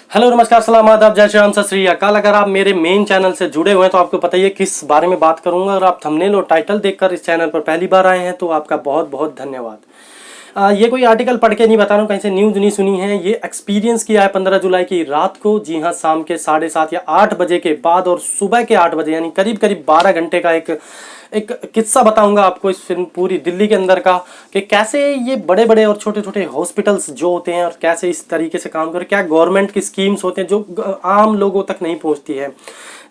Hello नमस्कार सलाम आदाब जय श्री राम सत श्री अकाल। अगर आप मेरे मेन चैनल से जुड़े हुए हैं तो आपको पता ही है किस बारे में बात करूंगा। और आप थंबनेल और टाइटल देखकर इस चैनल पर पहली बार आए हैं तो आपका बहुत बहुत धन्यवाद। ये कोई आर्टिकल पढ़ के नहीं बता रहा हूँ, कहीं से न्यूज़ नहीं सुनी है। ये एक्सपीरियंस किया है 15 जुलाई की रात को। जी हाँ, शाम के 7:30 या 8 बजे के बाद और सुबह के 8 बजे, यानी करीब करीब 12 घंटे का एक किस्सा बताऊंगा आपको इस फिल्म पूरी दिल्ली के अंदर का, कि कैसे ये बड़े बड़े और छोटे छोटे हॉस्पिटल्स जो होते हैं और कैसे इस तरीके से काम करें, क्या गवर्नमेंट की स्कीम्स होते हैं जो आम लोगों तक नहीं पहुंचती है।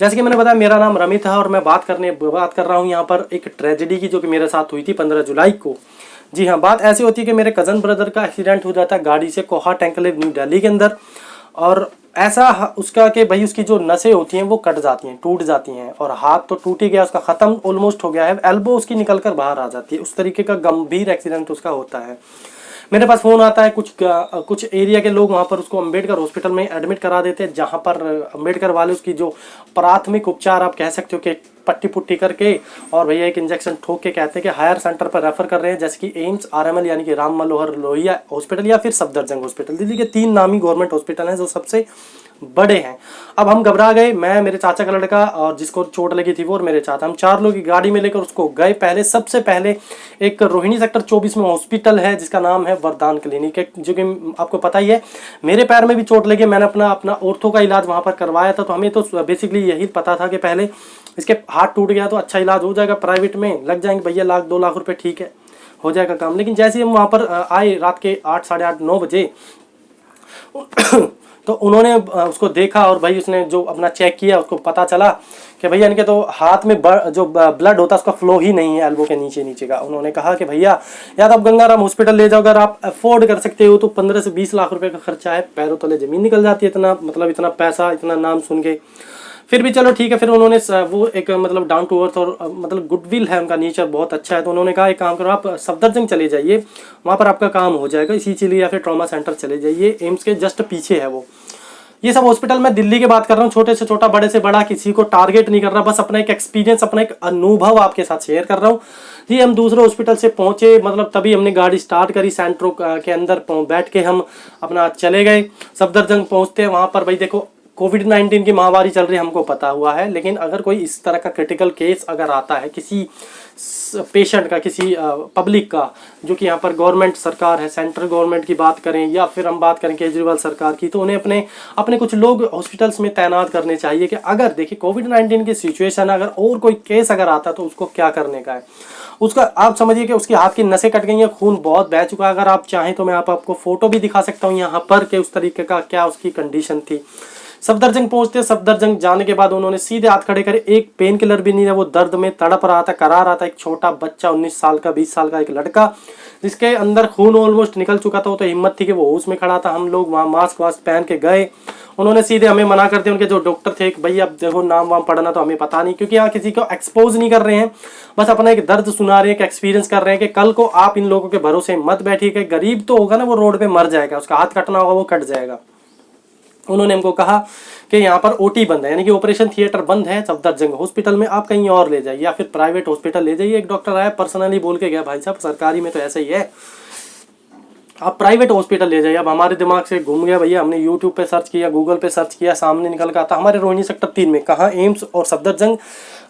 जैसे कि मैंने बताया, मेरा नाम रमित है और मैं बात कर रहा हूँ यहाँ पर एक ट्रेजेडी की जो कि मेरे साथ हुई थी 15 जुलाई को। जी हाँ, बात ऐसी होती है कि मेरे कज़न ब्रदर का एक्सीडेंट हो जाता है गाड़ी से कोहा टेंकलेव न्यू दिल्ली के अंदर। और ऐसा उसका कि भाई उसकी जो नसें होती हैं वो कट जाती हैं, टूट जाती हैं, और हाथ तो टूट ही गया उसका, ख़त्म ऑलमोस्ट हो गया है, एल्बो उसकी निकल कर बाहर आ जाती है। उस तरीके का गंभीर एक्सीडेंट उसका होता है। मेरे पास फ़ोन आता है, कुछ एरिया के लोग वहाँ पर उसको अम्बेडकर हॉस्पिटल में एडमिट करा देते हैं, जहाँ पर अम्बेडकर वाले उसकी जो प्राथमिक उपचार आप कह सकते हो कि पट्टी पुट्टी करके और भैया एक इंजेक्शन ठोक के कहते हैं कि हायर सेंटर पर रेफर कर रहे हैं, जैसे कि एम्स, आरएमएल यानी कि राम मनोहर लोहिया हॉस्पिटल या फिर सफदरजंग हॉस्पिटल। दिल्ली के 3 नामी गवर्नमेंट हॉस्पिटल हैं जो सबसे बड़े हैं। अब हम घबरा गए, मैं, मेरे चाचा का लड़का और जिसको चोट लगी थी वो, और मेरे चाचा, हम 4 लोग की गाड़ी में लेकर उसको गए। सबसे पहले एक रोहिणी सेक्टर 24 में हॉस्पिटल है जिसका नाम है वरदान क्लिनिक है, जो कि आपको पता ही है। मेरे पैर में भी चोट लगी, मैंने अपना ऑर्थो का इलाज वहाँ पर करवाया था। तो हमें तो बेसिकली यही पता था कि पहले इसके हाथ टूट गया तो अच्छा इलाज हो जाएगा, प्राइवेट में लग जाएंगे भैया 1-2 लाख रुपए, ठीक है, हो जाएगा काम। लेकिन जैसे ही हम वहाँ पर आए रात के 8, साढ़े 8, 9 बजे तो उन्होंने उसको देखा और भाई उसने जो अपना चेक किया, उसको पता चला कि भैया इनके तो हाथ में जो ब्लड होता है उसका फ्लो ही नहीं है एल्बो के नीचे का। उन्होंने कहा कि भैया या तो आप गंगाराम हॉस्पिटल ले जाओ, अगर आप अफोर्ड कर सकते हो तो 15 से 20 लाख रुपए का खर्चा है। पैरों तले जमीन निकल जाती है, इतना मतलब इतना पैसा, इतना नाम सुन के। फिर भी चलो ठीक है, फिर उन्होंने वो एक मतलब डाउन टू अर्थ और मतलब गुडविल है, उनका नेचर बहुत अच्छा है। तो उन्होंने कहा एक काम करो, आप सफदरजंग चले जाइए, वहाँ पर आपका काम हो जाएगा, इसी चलिए, या फिर ट्रॉमा सेंटर चले जाइए, एम्स के जस्ट पीछे है वो। ये सब हॉस्पिटल मैं दिल्ली की बात कर रहा हूँ, छोटे से छोटा, बड़े से बड़ा, किसी को टारगेट नहीं कर रहा, बस अपना एक एक्सपीरियंस, अपना एक अनुभव आपके साथ शेयर कर रहा हूँ। जी, हम दूसरे हॉस्पिटल से पहुंचे, मतलब तभी हमने गाड़ी स्टार्ट करी, सेंट्रो के अंदर बैठ के हम अपना चले गए। सफदरजंग पहुंचते हैं, वहाँ पर भाई देखो कोविड-19 की महामारी चल रही है, हमको पता हुआ है। लेकिन अगर कोई इस तरह का क्रिटिकल केस अगर आता है किसी पेशेंट का, किसी पब्लिक का, जो कि यहाँ पर गवर्नमेंट सरकार है, सेंट्रल गवर्नमेंट की बात करें या फिर हम बात करें केजरीवाल सरकार की, तो उन्हें अपने कुछ लोग हॉस्पिटल्स में तैनात करने चाहिए कि अगर देखिए कोविड-19 की सिचुएशन, अगर और कोई केस अगर आता है तो उसको क्या करने का है। उसका आप समझिए कि उसके हाथ की नसें कट गई हैं, खून बहुत बह चुका है। अगर आप चाहें तो मैं आपको फोटो भी दिखा सकता हूँ यहाँ पर कि उस तरीके का क्या उसकी कंडीशन थी। सफदरजंग पहुंचते, सफदरजंग जाने के बाद उन्होंने सीधे हाथ खड़े करे, एक पेन किलर भी नहीं है, वो दर्द में तड़प रहा था, करा रहा था। एक छोटा बच्चा 19 साल का, 20 साल का एक लड़का जिसके अंदर खून ऑलमोस्ट निकल चुका था, वो तो हिम्मत थी कि वो होश में खड़ा था। हम लोग वहाँ मास्क वास्क पहन के गए, उन्होंने सीधे हमें मना कर दिया। उनके जो डॉक्टर थे, भाई अब देखो नाम वाम पढ़ना तो हमें पता नहीं, क्योंकि यहाँ किसी को एक्सपोज नहीं कर रहे हैं, बस अपना एक दर्द सुना रहे हैं, एक एक्सपीरियंस कर रहे हैं कि कल को आप इन लोगों के भरोसे मत बैठिए कि गरीब तो होगा ना, वो रोड पे मर जाएगा, उसका हाथ कटना होगा वो कट जाएगा। उन्होंने हमको कहा कि यहाँ पर ओटी बंद है, यानी कि ऑपरेशन थिएटर बंद है सफदरजंग हॉस्पिटल में, आप कहीं और ले जाइए या फिर प्राइवेट हॉस्पिटल ले जाइए। एक डॉक्टर आया, पर्सनली बोल के गया, भाई साहब सरकारी में तो ऐसा ही है, आप प्राइवेट हॉस्पिटल ले जाइए। अब हमारे दिमाग से घूम गया भैया, हमने यूट्यूब पे सर्च किया, गूगल पे सर्च किया, सामने निकल कर आता हमारे रोहिणी सेक्टर 3 में, कहाँ एम्स और सफदरजंग,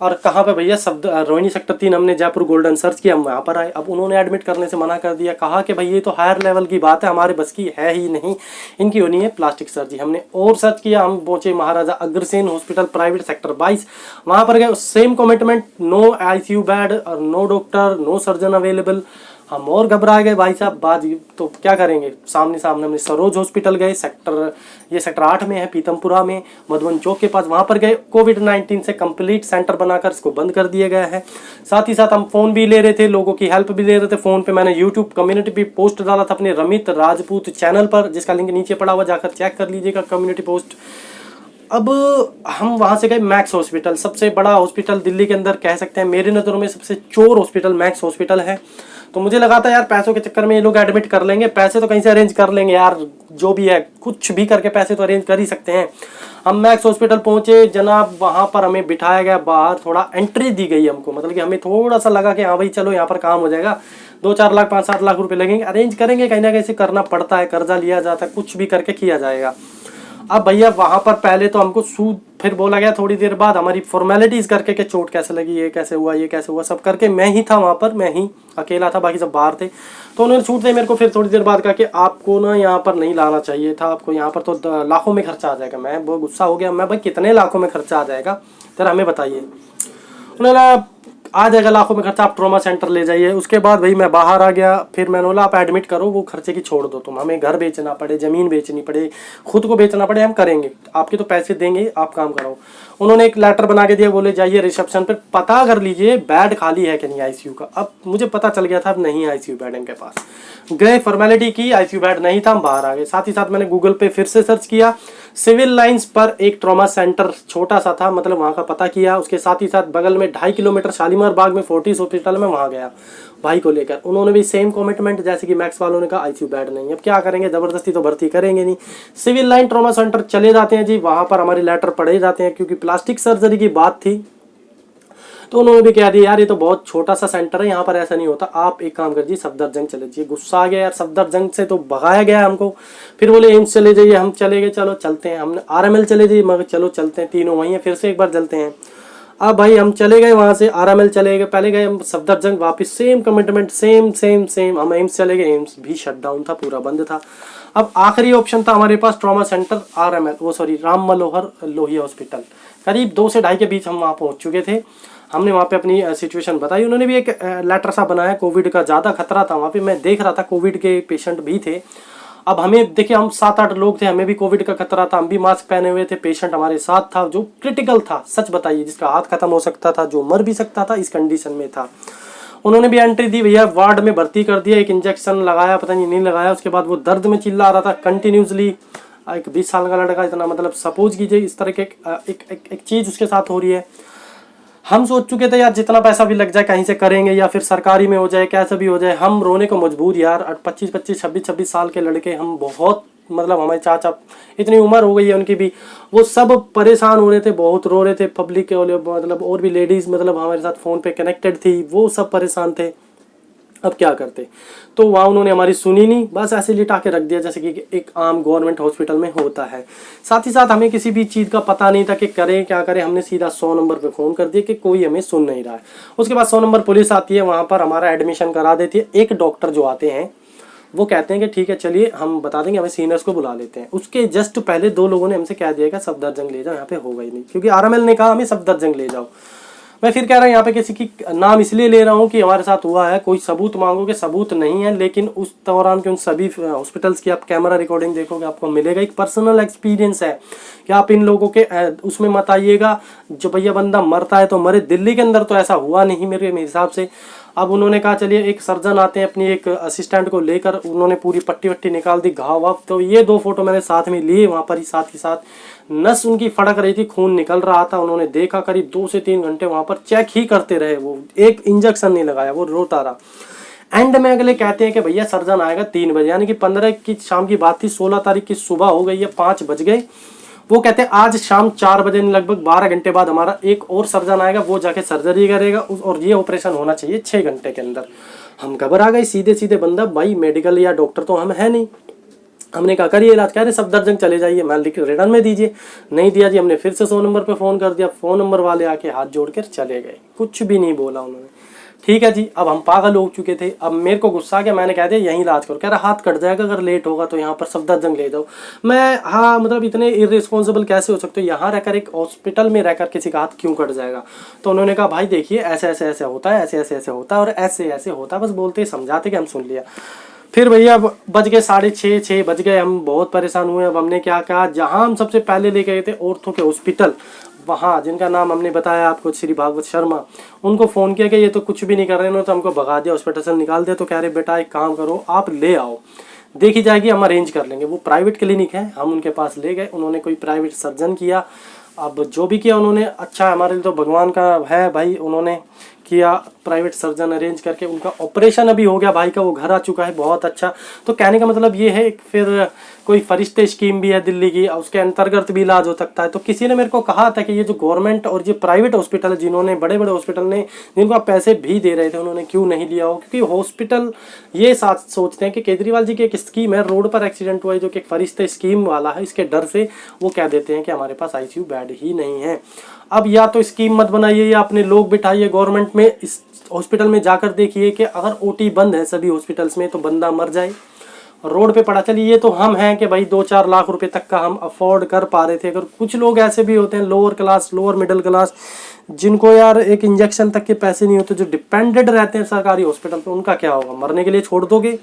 और कहाँ पे भैया रोहिणी सेक्टर 3, हमने जयपुर गोल्डन सर्च किया, हम वहाँ पर आए। अब उन्होंने एडमिट करने से मना कर दिया, कहा कि भाई ये तो हायर लेवल की बात है, हमारे बस की है ही नहीं, इनकी होनी है प्लास्टिक सर्जरी। हमने और सर्च किया, हम पहुंचे Maharaja Agrasen hospital private sector 22, वहाँ पर गए, same commitment, no ICU bed और no doctor, no surgeon available. हम और घबरा गए भाई साहब, बात तो क्या करेंगे, सामने हमने सरोज हॉस्पिटल गए, ये सेक्टर 8 में है, पीतमपुरा में, मधुबन चौक के पास, वहाँ पर गए। कोविड-19 से कंप्लीट सेंटर बनाकर इसको बंद कर दिया गया है। साथ ही साथ हम फ़ोन भी ले रहे थे, लोगों की हेल्प भी ले रहे थे फ़ोन पे। मैंने यूट्यूब कम्युनिटी पे पोस्ट डाला था अपने रमित राजपूत चैनल पर, जिसका लिंक नीचे पड़ा हुआ, जाकर चेक कर लीजिएगा कम्युनिटी पोस्ट। अब हम वहाँ से गए मैक्स हॉस्पिटल, सबसे बड़ा हॉस्पिटल दिल्ली के अंदर, कह सकते हैं मेरी नज़रों में सबसे चोर हॉस्पिटल मैक्स हॉस्पिटल है। तो मुझे लगा था यार पैसों के चक्कर में ये लोग एडमिट कर लेंगे, पैसे तो कहीं से अरेंज कर लेंगे यार, जो भी है कुछ भी करके पैसे तो अरेंज कर ही सकते हैं। हम मैक्स हॉस्पिटल पहुंचे जनाब, वहाँ पर हमें बिठाया गया बाहर, थोड़ा एंट्री दी गई हमको, मतलब कि हमें थोड़ा सा लगा कि हाँ भाई चलो यहाँ पर काम हो जाएगा, 2-4 लाख 5-7 लाख रुपए लगेंगे, अरेंज करेंगे, कहीं ना कहीं से करना पड़ता है, कर्जा लिया जाता है, कुछ भी करके किया जाएगा। अब भैया वहां पर पहले तो हमको सूद, फिर बोला गया थोड़ी देर बाद हमारी फॉर्मेलिटीज करके कि चोट कैसे लगी, ये कैसे हुआ, ये कैसे हुआ, सब करके मैं ही था वहां पर, मैं ही अकेला था, बाकी सब बाहर थे। तो उन्होंने छूट दी मेरे को। फिर थोड़ी देर बाद कहा कि आपको ना यहाँ पर नहीं लाना चाहिए था, आपको यहाँ पर तो लाखों में खर्चा आ जाएगा। मैं बहुत गुस्सा हो गया, मैं भाई कितने लाखों में खर्चा आ जाएगा जरा हमें बताइए। उन्होंने आ जाएगा लाखों में खर्चा, आप ट्रॉमा सेंटर ले जाइए। उसके बाद भाई मैं बाहर आ गया। फिर मैंने बोला आप एडमिट करो, वो खर्चे की छोड़ दो तुम, हमें घर बेचना पड़े, ज़मीन बेचनी पड़े, खुद को बेचना पड़े, हम करेंगे, आपके तो पैसे देंगे, आप काम कराओ। उन्होंने एक लेटर बना के दिया, बोले जाइए रिसेप्शन पर पता कर लीजिए बेड खाली है कि नहीं आईसीयू का। अब मुझे पता चल गया था अब नहीं आईसीयू बेड इनके पास। गए, फॉर्मेलिटी की, आईसीयू बेड नहीं था, हम बाहर आ गए। साथ ही साथ मैंने गूगल पे फिर से सर्च किया, सिविल लाइंस पर एक ट्रॉमा सेंटर छोटा सा था, मतलब वहाँ का पता किया। उसके साथ ही साथ बगल में 2.5 किलोमीटर शालीमार बाग में फोर्टिस हॉस्पिटल में, वहाँ गया भाई को लेकर। उन्होंने भी सेम कमिटमेंट जैसे कि मैक्स वालों ने कहा, आईसीयू बेड नहीं। अब क्या करेंगे, जबरदस्ती तो भर्ती करेंगे नहीं। सिविल लाइन ट्रॉमा सेंटर चले जाते हैं जी, वहाँ पर हमारे लेटर पढ़े जाते हैं, क्योंकि प्लास्टिक सर्जरी की बात थी। तो उन्होंने भी कह दिया यार ये तो बहुत छोटा सा सेंटर है, यहाँ पर ऐसा नहीं होता, आप एक काम करिए सफदरजंग चले जाइए। गुस्सा आ गया यार, सफदरजंग से तो भगाया गया हमको। फिर बोले एम्स चले जाइए, हम चले गए, चलो चलते हैं। हमने आरएमएल चले जाइए, मगर चलो चलते हैं, तीनों वहीं हैं, फिर से एक बार चलते हैं। अब भाई हम चले गए वहाँ से, आरएमएल चले गए, पहले गए हम सफदरजंग, वापस same commitment, same same same. हम एम्स चले गए, एम्स भी शटडाउन था, पूरा बंद था। अब आखिरी ऑप्शन था हमारे पास ट्रॉमा सेंटर आरएमएल, वो सॉरी राम मनोहर लोहिया हॉस्पिटल। करीब 2 से 2.5 के बीच हम वहाँ पहुँच चुके थे। हमने वहाँ पे अपनी सिचुएशन बताई। उन्होंने भी एक लेटर सा बनाया, कोविड का ज़्यादा खतरा था वहाँ पे, मैं देख रहा था कोविड के पेशेंट भी थे। अब हमें देखिए, हम 7-8 लोग थे, हमें भी कोविड का खतरा था, हम भी मास्क पहने हुए थे। पेशेंट हमारे साथ था जो क्रिटिकल था, सच बताइए, जिसका हाथ खत्म हो सकता था, जो मर भी सकता था, इस कंडीशन में था। उन्होंने भी एंट्री दी, भैया वार्ड में भर्ती कर दिया, एक इंजेक्शन लगाया, पता नहीं लगाया। उसके बाद वो दर्द में चिल्ला रहा था कंटिन्यूसली। एक 20 साल का लड़का इतना, मतलब सपोज कीजिए इस तरह के एक चीज़ उसके साथ हो रही है। हम सोच चुके थे यार जितना पैसा भी लग जाए कहीं से करेंगे, या फिर सरकारी में हो जाए, कैसा भी हो जाए, हम रोने को मजबूर यार। 25, 26 साल के लड़के हम, बहुत मतलब हमारे चाचा, इतनी उम्र हो गई है उनकी भी, वो सब परेशान हो रहे थे, बहुत रो रहे थे। पब्लिक के मतलब और भी लेडीज़ मतलब हमारे साथ फ़ोन पे कनेक्टेड थी, वो सब परेशान थे। अब क्या करते, तो वहाँ उन्होंने हमारी सुनी नहीं, बस ऐसे लिटा के रख दिया जैसे कि एक आम गवर्नमेंट हॉस्पिटल में होता है। साथ ही साथ हमें किसी भी चीज़ का पता नहीं था कि करें क्या करें। हमने सीधा 100 नंबर पे फ़ोन कर दिया कि कोई हमें सुन नहीं रहा है। उसके बाद 100 नंबर पुलिस आती है, वहाँ पर हमारा एडमिशन करा देती है। एक डॉक्टर जो आते हैं वो कहते हैं कि ठीक है चलिए हम बता देंगे, हमें सीनियर्स को बुला लेते हैं। उसके जस्ट पहले 2 लोगों ने हमसे कह दिया कि सफदरजंग ले जाओ, यहाँ पे होगा ही नहीं, क्योंकि आरएमएल ने कहा हमें सफदरजंग ले जाओ। मैं फिर कह रहा हूँ यहाँ पे किसी की नाम इसलिए ले रहा हूँ कि हमारे साथ हुआ है, कोई सबूत मांगोगे सबूत नहीं है, लेकिन उस दौरान के उन सभी हॉस्पिटल्स की आप कैमरा रिकॉर्डिंग देखोगे, आपको मिलेगा। एक पर्सनल एक्सपीरियंस है कि आप इन लोगों के उसमें मत आइएगा। जो भैया बंदा मरता है तो मरे, दिल्ली के अंदर तो ऐसा हुआ नहीं मेरे हिसाब से। अब उन्होंने कहा चलिए एक सर्जन आते हैं अपनी एक असिस्टेंट को लेकर, उन्होंने पूरी पट्टी वट्टी निकाल दी, घाव वाव। तो ये 2 फोटो मैंने साथ में लिए वहाँ पर ही, साथ ही साथ नस उनकी फड़क रही थी, खून निकल रहा था। उन्होंने देखा, करीब 2 से 3 घंटे वहाँ पर चेक ही करते रहे, वो एक इंजेक्शन नहीं लगाया, वो रोता रहा। एंड में अगले कहते हैं कि भैया सर्जन आएगा 3 बजे, यानी कि 15 की शाम की बात थी, 16 तारीख की सुबह हो गई है, 5 बज गए। वो कहते हैं आज शाम 4 बजे, लगभग 12 घंटे बाद हमारा एक और सर्जन आएगा, वो जाके सर्जरी करेगा, और ये ऑपरेशन होना चाहिए 6 घंटे के अंदर। हम घबरा गए, सीधे सीधे बंदा, भाई मेडिकल या डॉक्टर तो हम है नहीं। हमने कहा करिए इलाज, कह रहे सफदरजंग चले जाइए, मैं लिख रिटर्न में दीजिए, नहीं दिया जी। हमने फिर से 100 नंबर पे फ़ोन कर दिया, फ़ोन नंबर वाले आके हाथ जोड़ कर चले गए, कुछ भी नहीं बोला उन्होंने। ठीक है जी, अब हम पागल हो चुके थे। अब मेरे को गुस्सा आ गया, मैंने कह दिया यहीं इलाज करो। कह रहा हाथ कट जाएगा अगर लेट होगा तो, यहाँ पर सफदरजंग ले जाओ। मैं हाँ मतलब इतने इररिस्पॉन्सिबल कैसे हो सकते हो, यहाँ रहकर एक हॉस्पिटल में रहकर किसी का हाथ क्यों कट जाएगा। तो उन्होंने कहा भाई देखिए ऐसे ऐसे ऐसे होता है, ऐसे ऐसे ऐसे होता है, और ऐसे ऐसे होता है, बस बोलते समझाते कि हम सुन लिया। फिर भैया बज गए 6:30, 6 बज गए, हम बहुत परेशान हुए। अब हमने क्या कहा, जहाँ हम सबसे पहले ले गए थे ऑर्थो के हॉस्पिटल, वहाँ जिनका नाम हमने बताया आपको, श्री भागवत शर्मा, उनको फ़ोन किया कि ये तो कुछ भी नहीं कर रहे हैं, तो हमको भगा दिया, हॉस्पिटल से निकाल दिया। तो कह रहे बेटा एक काम करो, आप ले आओ, देखी जाएगी, हम अरेंज कर लेंगे। वो प्राइवेट क्लिनिक है, हम उनके पास ले गए, उन्होंने कोई प्राइवेट सर्जन किया। अब जो भी किया उन्होंने, अच्छा हमारे लिए तो भगवान का है भाई, उन्होंने किया, प्राइवेट सर्जन अरेंज करके उनका ऑपरेशन अभी हो गया भाई का, वो घर आ चुका है, बहुत अच्छा। तो कहने का मतलब ये है, फिर कोई फरिश्ते स्कीम भी है दिल्ली की, उसके अंतर्गत भी इलाज हो सकता है। तो किसी ने मेरे को कहा था कि ये जो गवर्नमेंट और ये प्राइवेट हॉस्पिटल जिन्होंने, बड़े बड़े हॉस्पिटल ने जिनको आप पैसे भी दे रहे थे, उन्होंने क्यों नहीं लिया हो, क्योंकि हॉस्पिटल ये साथ सोचते हैं कि केजरीवाल जी की एक स्कीम है, रोड पर एक्सीडेंट हुआ है जो कि एक फरिश्ते स्कीम वाला है, इसके डर से वो कह देते हैं कि हमारे पास आईसीयू बेड ही नहीं है। अब या तो स्कीम मत बनाइए या अपने लोग बिठाइए गवर्नमेंट में, इस हॉस्पिटल में जाकर देखिए कि अगर ओटी बंद है सभी हॉस्पिटल्स में तो बंदा मर जाए, रोड पे पड़ा। चलिए ये तो हम हैं कि भाई 2-4 लाख रुपए तक का हम अफोर्ड कर पा रहे थे। अगर कुछ लोग ऐसे भी होते हैं lower class, lower middle class, जिनको यार एक इंजेक्शन तक के पैसे नहीं होते, जो डिपेंडेड रहते हैं सरकारी हॉस्पिटल पे, उनका क्या होगा? मरने के लिए छोड़ दोगे?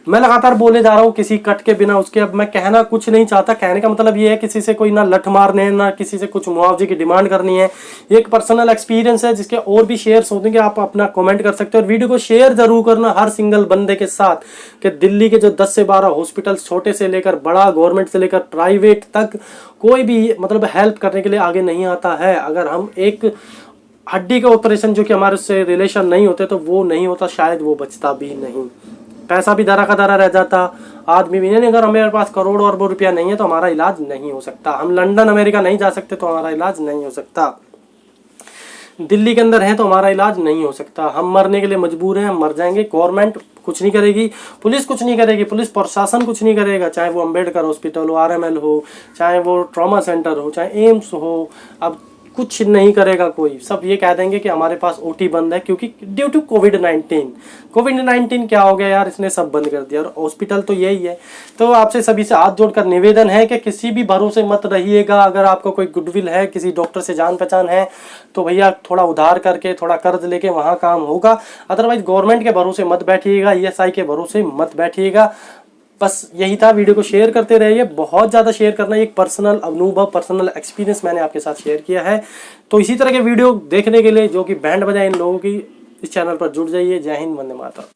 मैं लगातार बोले जा रहा हूँ किसी कट के बिना उसके। अब मैं कहना कुछ नहीं चाहता, कहने का मतलब ये है किसी से कोई ना लठ मारने है, ना किसी से कुछ मुआवजे की डिमांड करनी है। ये एक पर्सनल एक्सपीरियंस है जिसके और भी शेयर्स होते हैं, आप अपना कमेंट कर सकते हो। और वीडियो को शेयर जरूर करना हर सिंगल बंदे के साथ कि दिल्ली के जो 10 से 12 हॉस्पिटल्स, छोटे से लेकर बड़ा, गवर्नमेंट से लेकर प्राइवेट तक, कोई भी मतलब हेल्प करने के लिए आगे नहीं आता है। अगर हम एक हड्डी का ऑपरेशन जो कि हमारे उससे रिलेशन नहीं होते तो वो नहीं होता, शायद वो बचता भी नहीं, पैसा भी दरा का दरा रह जाता, आदमी भी नहीं। अगर हमारे पास करोड़ों अरबों रुपया नहीं है तो हमारा इलाज नहीं हो सकता। हम लंदन अमेरिका नहीं जा सकते तो हमारा इलाज नहीं हो सकता। दिल्ली के अंदर है तो हमारा इलाज नहीं हो सकता। हम मरने के लिए मजबूर हैं, हम मर जाएंगे। गवर्नमेंट कुछ नहीं करेगी, पुलिस कुछ नहीं करेगी, पुलिस प्रशासन कुछ नहीं करेगा, चाहे वो अंबेडकर हॉस्पिटल हो, आरएमएल हो, चाहे वो ट्रॉमा सेंटर हो, चाहे एम्स हो, अब कुछ नहीं करेगा कोई। सब ये कह देंगे कि हमारे पास ओटी बंद है क्योंकि ड्यू टू कोविड-19। कोविड-19 क्या हो गया यार, इसने सब बंद कर दिया। और हॉस्पिटल तो यही है। तो आपसे सभी से हाथ जोड़कर निवेदन है कि किसी भी भरोसे मत रहिएगा। अगर आपको कोई गुडविल है, किसी डॉक्टर से जान पहचान है, तो भैया थोड़ा उधार करके, थोड़ा कर्ज लेके वहाँ काम होगा। अदरवाइज गवर्नमेंट के भरोसे मत बैठिएगा, ईएसआई के भरोसे मत बैठिएगा। बस यही था, वीडियो को शेयर करते रहिए, बहुत ज़्यादा शेयर करना। एक पर्सनल अनुभव, पर्सनल एक्सपीरियंस मैंने आपके साथ शेयर किया है। तो इसी तरह के वीडियो देखने के लिए जो कि बैंड बजाए इन लोगों की, इस चैनल पर जुड़ जाइए। जय हिंद, वंदे मातरम।